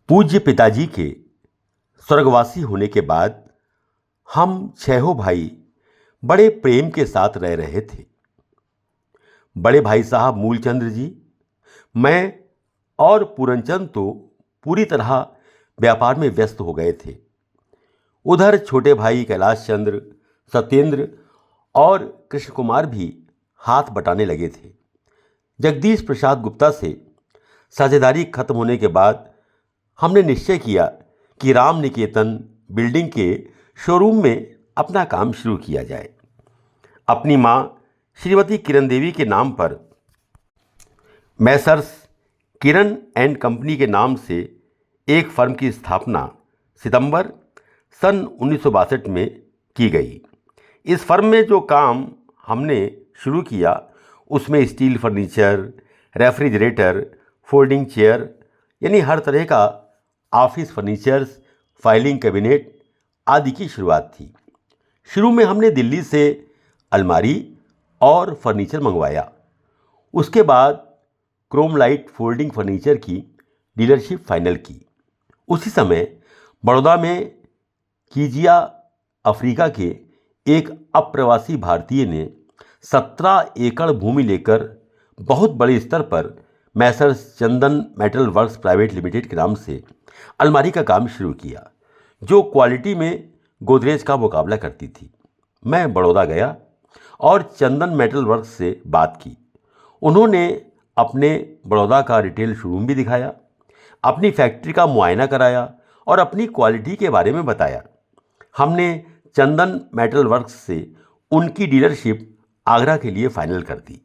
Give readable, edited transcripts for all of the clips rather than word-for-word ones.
पूज्य पिताजी के स्वर्गवासी होने के बाद हम छहों भाई बड़े प्रेम के साथ रह रहे थे। बड़े भाई साहब मूलचंद्र जी, मैं और पूरनचंद तो पूरी तरह व्यापार में व्यस्त हो गए थे। उधर छोटे भाई कैलाश चंद्र, सत्येंद्र और कृष्ण कुमार भी हाथ बटाने लगे थे। जगदीश प्रसाद गुप्ता से साझेदारी खत्म होने के बाद हमने निश्चय किया कि राम निकेतन बिल्डिंग के शोरूम में अपना काम शुरू किया जाए। अपनी मां श्रीमती किरण देवी के नाम पर मैसर्स किरण एंड कंपनी के नाम से एक फर्म की स्थापना सितंबर सन 1962 में की गई। इस फर्म में जो काम हमने शुरू किया उसमें steel furniture, refrigerator, folding chair यानी हर तरह का ऑफिस फर्नीचर्स, फाइलिंग कैबिनेट आदि की शुरुआत थी। शुरू में हमने दिल्ली से अलमारी और फर्नीचर मंगवाया। उसके बाद क्रोम लाइट फोल्डिंग फर्नीचर की डीलरशिप फाइनल की। उसी समय बड़ौदा में कीजिया अफ्रीका के एक अप्रवासी भारतीय ने 17 एकड़ भूमि लेकर बहुत बड़े स्तर पर मैसर्स चंदन मेटल वर्क्स प्राइवेट लिमिटेड के नाम से अलमारी का काम शुरू किया, जो क्वालिटी में गोदरेज का मुकाबला करती थी। मैं बड़ौदा गया और चंदन मेटल वर्क्स से बात की। उन्होंने अपने बड़ौदा का रिटेल शोरूम भी दिखाया, अपनी फैक्ट्री का मुआयना कराया और अपनी क्वालिटी के बारे में बताया। हमने चंदन मेटल वर्क्स से उनकी डीलरशिप आगरा के लिए फाइनल कर दी।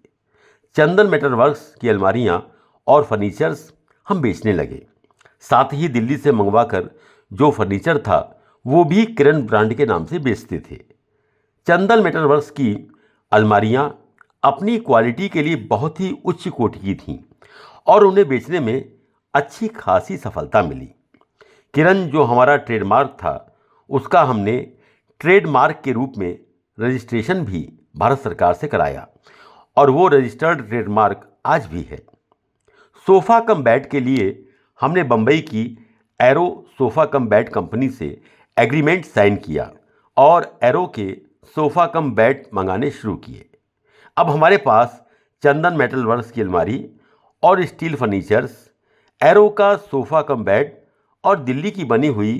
चंदन मेटल वर्क्स की अलमारियां और फर्नीचर्स हम बेचने लगे। साथ ही दिल्ली से मंगवाकर जो फर्नीचर था वो भी किरण ब्रांड के नाम से बेचते थे। चंदन मेटल वर्क्स की अलमारियां अपनी क्वालिटी के लिए बहुत ही उच्च कोटि की थीं और उन्हें बेचने में अच्छी खासी सफलता मिली। किरण जो हमारा ट्रेडमार्क था उसका हमने ट्रेडमार्क के रूप में रजिस्ट्रेशन भी भारत सरकार से कराया और वो रजिस्टर्ड ट्रेडमार्क आज भी है। सोफ़ा कम बेड के लिए हमने बम्बई की arrow sofa cum bed company से एग्रीमेंट साइन किया और एरो के सोफ़ा कम बेड मंगाने शुरू किए। अब हमारे पास चंदन मेटल वर्क्स की अलमारी और स्टील फर्नीचर्स, एरो का सोफ़ा कम बेड और दिल्ली की बनी हुई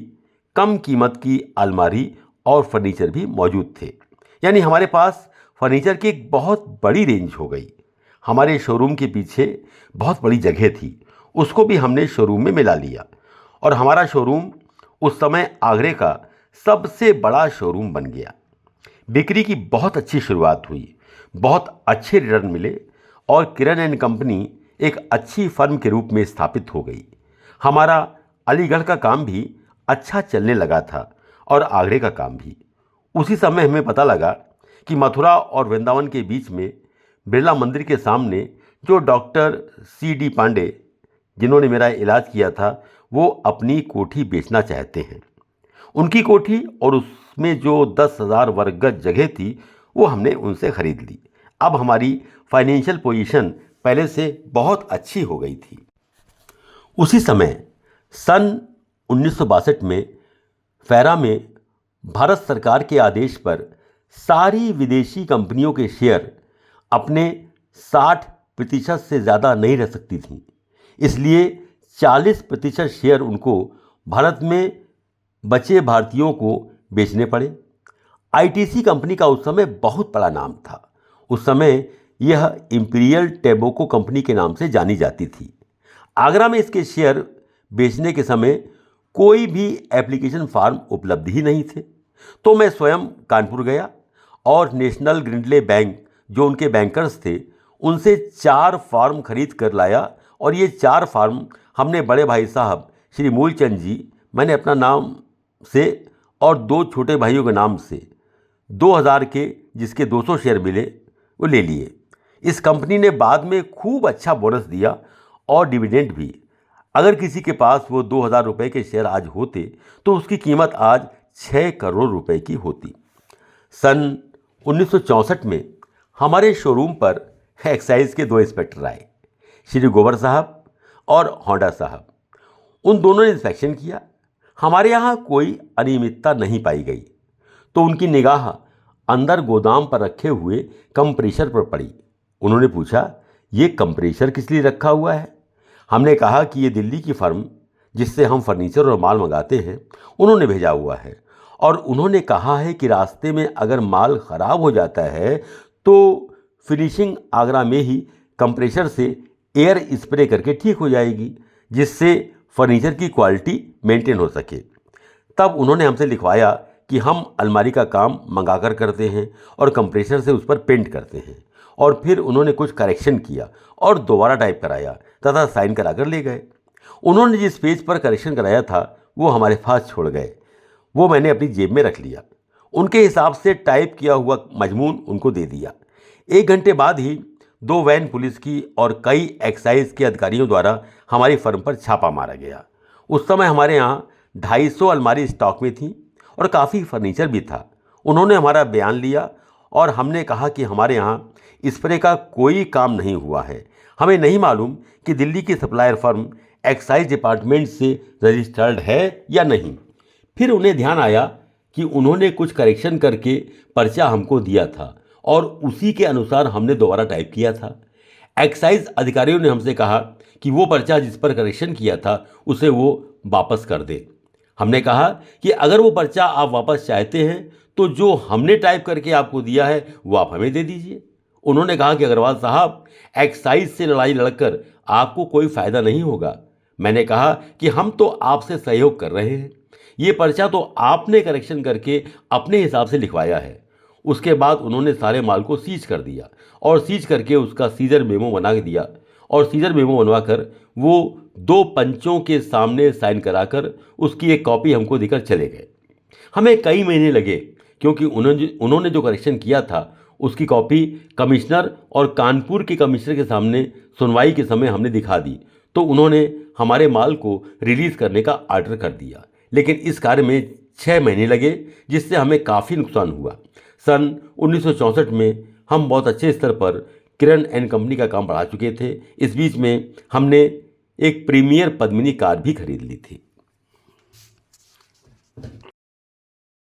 कम कीमत की अलमारी और फर्नीचर भी मौजूद थे। यानी हमारे पास फर्नीचर की एक बहुत बड़ी रेंज हो गई। हमारे शोरूम के पीछे बहुत बड़ी जगह थी, उसको भी हमने शोरूम में मिला लिया और हमारा शोरूम उस समय आगरे का सबसे बड़ा शोरूम बन गया। बिक्री की बहुत अच्छी शुरुआत हुई, बहुत अच्छे रिटर्न मिले और किरण एंड कंपनी एक अच्छी फर्म के रूप में स्थापित हो गई। हमारा अलीगढ़ का काम भी अच्छा चलने लगा था और आगरे का काम भी। उसी समय हमें पता लगा कि मथुरा और वृंदावन के बीच में बिरला मंदिर के सामने जो डॉक्टर C.D. पांडे जिन्होंने मेरा इलाज किया था वो अपनी कोठी बेचना चाहते हैं। उनकी कोठी और उसमें जो 10,000 वर्ग गज जगह थी वो हमने उनसे खरीद ली। अब हमारी फाइनेंशियल पोजीशन पहले से बहुत अच्छी हो गई थी। उसी समय सन 1962 में फैरा में भारत सरकार के आदेश पर सारी विदेशी कंपनियों के शेयर अपने 60% से ज़्यादा नहीं रह सकती थीं। इसलिए 40% शेयर उनको भारत में बचे भारतीयों को बेचने पड़े। आईटीसी कंपनी का उस समय बहुत बड़ा नाम था। उस समय यह इंपीरियल टैबोको कंपनी के नाम से जानी जाती थी। आगरा में इसके शेयर बेचने के समय कोई भी एप्लीकेशन फॉर्म उपलब्ध ही नहीं थे, तो मैं स्वयं कानपुर गया और नेशनल ग्रिंडले बैंक जो उनके बैंकर्स थे उनसे 4 फॉर्म खरीद कर लाया और ये 4 फॉर्म हमने बड़े भाई साहब श्री मूलचंद जी, मैंने अपना नाम से और 2 छोटे भाइयों के नाम से 2000 के जिसके 200 शेयर मिले वो ले लिए। इस कंपनी ने बाद में खूब अच्छा बोनस दिया और डिविडेंड भी। अगर किसी के पास वो 2000 रुपये के शेयर आज होते तो उसकी कीमत आज 6 करोड़ रुपए की होती। सन 1964 में हमारे शोरूम पर एक्साइज के 2 इंस्पेक्टर आए, श्री गोबर साहब और होंडा साहब। उन दोनों ने इंस्पेक्शन किया। हमारे यहाँ कोई अनियमितता नहीं पाई गई। तो उनकी निगाह अंदर गोदाम पर रखे हुए कंप्रेशर पर पड़ी। उन्होंने पूछा, ये कंप्रेशर किस लिए रखा हुआ है? हमने कहा कि ये दिल्ली की फर्म जिससे हम फर्नीचर और माल मंगाते हैं, उन्होंने भेजा हुआ है और उन्होंने कहा है कि रास्ते में अगर माल ख़राब हो जाता है तो फिनिशिंग आगरा में ही कंप्रेशर से एयर स्प्रे करके ठीक हो जाएगी, जिससे फर्नीचर की क्वालिटी मेंटेन हो सके। तब उन्होंने हमसे लिखवाया कि हम अलमारी का काम मंगा कर करते हैं और कंप्रेशर से उस पर पेंट करते हैं। और फिर उन्होंने कुछ करेक्शन किया और दोबारा टाइप कराया तथा साइन करा कर ले गए। उन्होंने जिस पेज पर करेक्शन कराया था वो हमारे पास छोड़ गए। वो मैंने अपनी जेब में रख लिया। उनके हिसाब से टाइप किया हुआ मजमून उनको दे दिया। 1 घंटे बाद ही 2 वैन पुलिस की और कई एक्साइज के अधिकारियों द्वारा हमारी फर्म पर छापा मारा गया। उस समय हमारे यहाँ 250 अलमारी स्टॉक में थी और काफ़ी फर्नीचर भी था। उन्होंने हमारा बयान लिया और हमने कहा कि हमारे यहाँ स्प्रे का कोई काम नहीं हुआ है। हमें नहीं मालूम कि दिल्ली की सप्लायर फर्म एक्साइज डिपार्टमेंट से रजिस्टर्ड है या नहीं। फिर उन्हें ध्यान आया कि उन्होंने कुछ करेक्शन करके पर्चा हमको दिया था और उसी के अनुसार हमने दोबारा टाइप किया था। एक्साइज अधिकारियों ने हमसे कहा कि वो पर्चा जिस पर करेक्शन किया था उसे वो वापस कर दे। हमने कहा कि अगर वो पर्चा आप वापस चाहते हैं तो जो हमने टाइप करके आपको दिया है वो आप हमें दे दीजिए। उन्होंने कहा कि अग्रवाल साहब, एक्साइज से लड़ाई लड़कर आपको कोई फ़ायदा नहीं होगा। मैंने कहा कि हम तो आपसे सहयोग कर रहे हैं, ये पर्चा तो आपने करेक्शन करके अपने हिसाब से लिखवाया है। उसके बाद उन्होंने सारे माल को सीज कर दिया और सीज करके उसका सीजर मेमो बना दिया और सीजर मेमो बनवा कर वो 2 पंचों के सामने साइन कराकर उसकी एक कॉपी हमको देकर चले गए। हमें कई महीने लगे क्योंकि उन्होंने जो करेक्शन किया था उसकी कॉपी कमिश्नर और कानपुर के कमिश्नर के सामने सुनवाई के समय हमने दिखा दी तो उन्होंने हमारे माल को रिलीज़ करने का आर्डर कर दिया। लेकिन इस कार्य में 6 महीने लगे, जिससे हमें काफ़ी नुकसान हुआ। सन 1964 में हम बहुत अच्छे स्तर पर किरण एंड कंपनी का काम बढ़ा चुके थे। इस बीच में हमने एक प्रीमियर पद्मिनी कार भी खरीद ली थी।